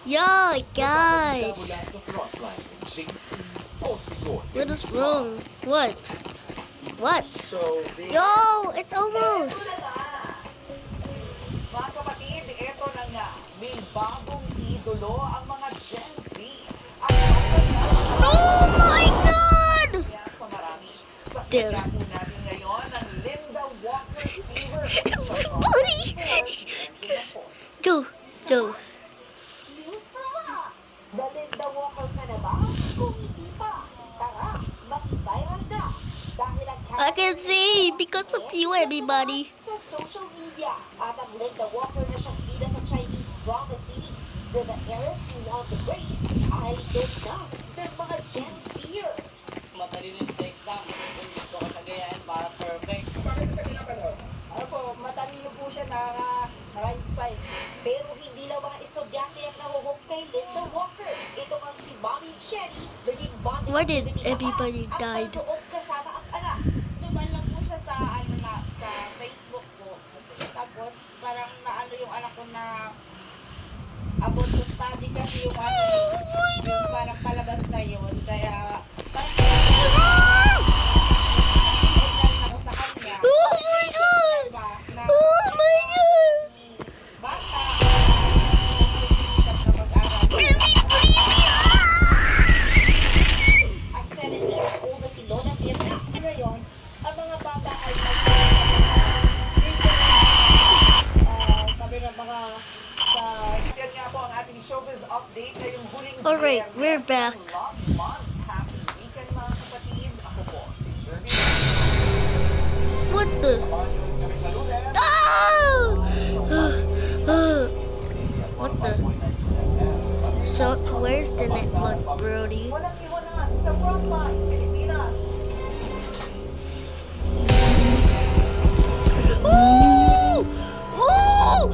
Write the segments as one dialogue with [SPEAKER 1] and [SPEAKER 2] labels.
[SPEAKER 1] Yo, guys. What is wrong? What? Yo, it's almost.
[SPEAKER 2] Mga kapatid, ito na nga. May bagong idolo ang mga Gen Z.
[SPEAKER 1] Oh my God!
[SPEAKER 2] Sa marami. Sa
[SPEAKER 1] Damn.
[SPEAKER 2] pinagpo natin ngayon ang Linda Walker fever.
[SPEAKER 1] Buddy. Go.
[SPEAKER 3] The Linda Walker ka na ba? Kung hindi pa, tara, mag-viral na. Dahil ang
[SPEAKER 1] I can see because of you, everybody.
[SPEAKER 3] sa social media at ang Linda Walker na siyang bida sa Chinese drama series where the heiress who won the grades ay doon na ng mga Gen Zer.
[SPEAKER 4] Matalino sa exam. Kung gusto ka tagayain para perfect.
[SPEAKER 3] Ano po, matalino po siya naka-inspire. Pero hindi lang mga estudyante ang nahuhog kay Linda Walker. Ito ang si Mommy Jenny, naging bonding
[SPEAKER 1] Why did
[SPEAKER 3] activity
[SPEAKER 1] everybody
[SPEAKER 3] at
[SPEAKER 1] died?
[SPEAKER 3] nagtuog kasama ang anak.
[SPEAKER 5] Duman lang po siya sa sa Facebook po. Tapos parang naano yung anak ko na about to study kasi yung yung parang palabas na yun. Kaya parang ako sa kanya.
[SPEAKER 1] Oh my God!
[SPEAKER 5] Diba? Na
[SPEAKER 1] Oh my God!
[SPEAKER 5] bata na mag-aral.
[SPEAKER 3] Ang 70 years old na si Lola Tirna. Ngayon, ang mga bata ay sabi ng mga sa
[SPEAKER 2] Yan nga po ang ating showbiz update ngayong huling
[SPEAKER 1] Alright,
[SPEAKER 2] Biyernes
[SPEAKER 1] we're back.
[SPEAKER 2] ng Love Month. Happy weekend mga kapatid. Ako po si Jeremy.
[SPEAKER 1] What the? Oh! What the? So, where's the network, Brody?
[SPEAKER 2] Walang iwanan sa frontline, Pilipinas.
[SPEAKER 1] Oh! Oh!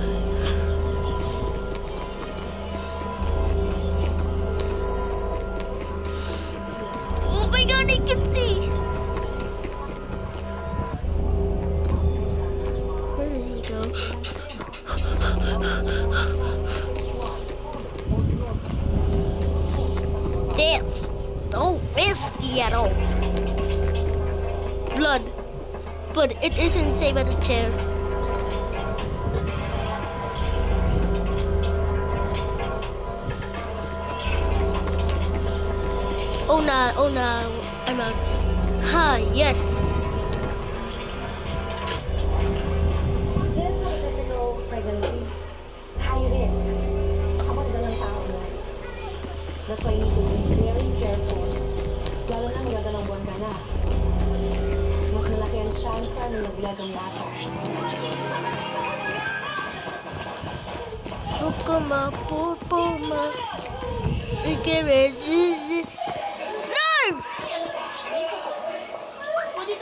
[SPEAKER 1] Oh my God, I can see. There you go. Dance. Don't risky at all. Blood. But it isn't safe as a chair. Oh no, I'm out. Ha, yes.
[SPEAKER 3] This is a typical pregnancy. High risk. Kapag dalang tao mo. That's why you need to be very careful. Lalo na may dalang buwan ka na. Mas malaki ang chance na naglag ang bata.
[SPEAKER 1] Pokemon, Pokemon. We get ready.